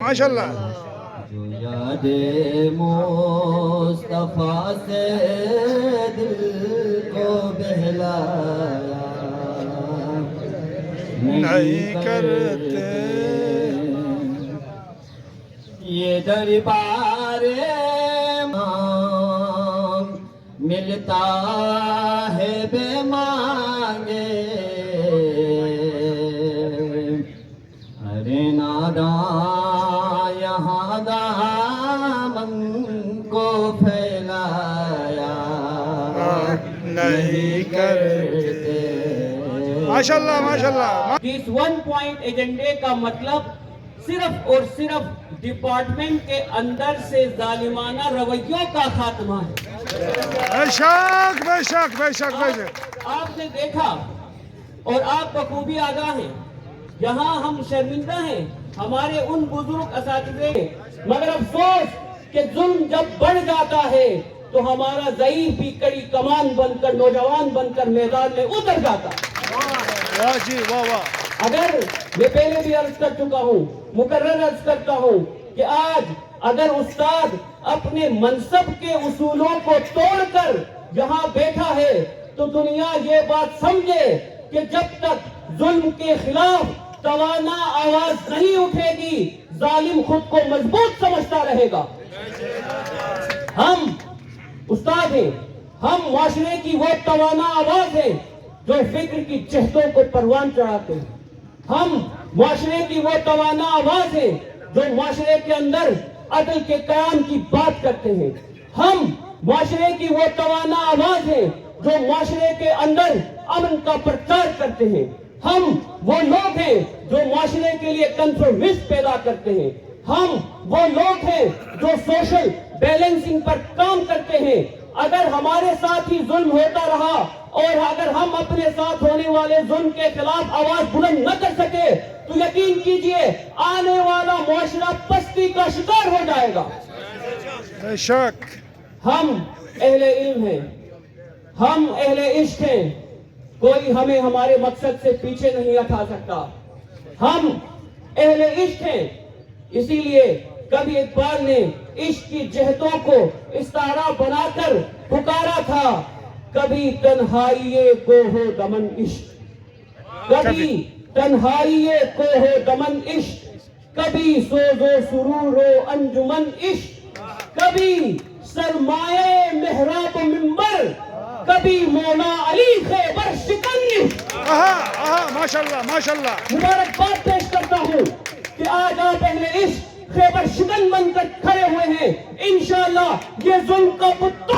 ماشاءاللہ. جو یاد مصطفیٰ سے دل کو بہلایا نہیں کرتے یہ دربار ملتا ہے بے مانگے ارے ناداں یہاں دامن کو پھیلایا نہیں کرتے. ماشاءاللہ ماشاءاللہ. اس ون پوائنٹ ایجنڈے کا مطلب صرف اور صرف ڈپارٹمنٹ کے اندر سے ظالمانہ رویوں کا خاتمہ ہے. بے شک بے شک بے شک بے شک. آپ نے دیکھا اور آپ بخوبی آگاہ ہیں، یہاں ہم شرمندہ ہیں ہمارے ان بزرگ اساتذہ، مگر افسوس کہ ظلم جب بڑھ جاتا ہے تو ہمارا ضعیف بھی کڑی کمان بن کر نوجوان بن کر میدان میں اتر جاتا ہے. واہ جی واہ واہ. اگر میں پہلے بھی عرض کر چکا ہوں، مکرر عرض کرتا ہوں کہ آج اگر استاد اپنے منصب کے اصولوں کو توڑ کر یہاں بیٹھا ہے تو دنیا یہ بات سمجھے کہ جب تک ظلم کے خلاف توانا آواز نہیں اٹھے گی ظالم خود کو مضبوط سمجھتا رہے گا. ہم استاد ہیں، ہم معاشرے کی وہ توانا آواز ہیں جو فکر کی چہتوں کو پروان چڑھاتے ہیں. ہم معاشرے کی وہ توانا آواز ہیں جو معاشرے کے اندر عدل کے قیام کی بات کرتے ہیں. ہم معاشرے کی وہ توانا آواز ہیں جو معاشرے کے اندر امن کا پرچار کرتے ہیں. ہم وہ لوگ ہیں جو معاشرے کے لیے کنفرمس پیدا کرتے ہیں. ہم وہ لوگ ہیں جو سوشل بیلنسنگ پر کام کرتے ہیں. اگر ہمارے ساتھ ہی ظلم ہوتا رہا اور اگر ہم اپنے ساتھ ہونے والے ظلم کے خلاف آواز بلند نہ کر سکے تو یقین کیجئے آنے والا معاشرہ پستی کا شکار ہو جائے گا. بے شک. ہم اہل علم ہیں، ہم اہل عشق ہیں، کوئی ہمیں ہمارے مقصد سے پیچھے نہیں ہٹا سکتا. ہم اہل عشق ہیں، اسی لیے کبھی اقبال نے عشق کی جہتوں کو استعارہ بنا کر پکارا تھا، کبھی تنہائی کوہ دمن عشق، کبھی تنہائی کوہ دمن عشق، کبھی سوز و سرور و انجمن عشق، کبھی سرمایہ محراب و منبر، کبھی مولا علی خیبر شکن عشق. ماشاءاللہ ماشاءاللہ. مبارکباد پیش کرتا ہوں کہ آج آپ اہل عشق خیبر شکن بن کر کھڑے ہوئے ہیں. انشاءاللہ یہ ظلم کا بت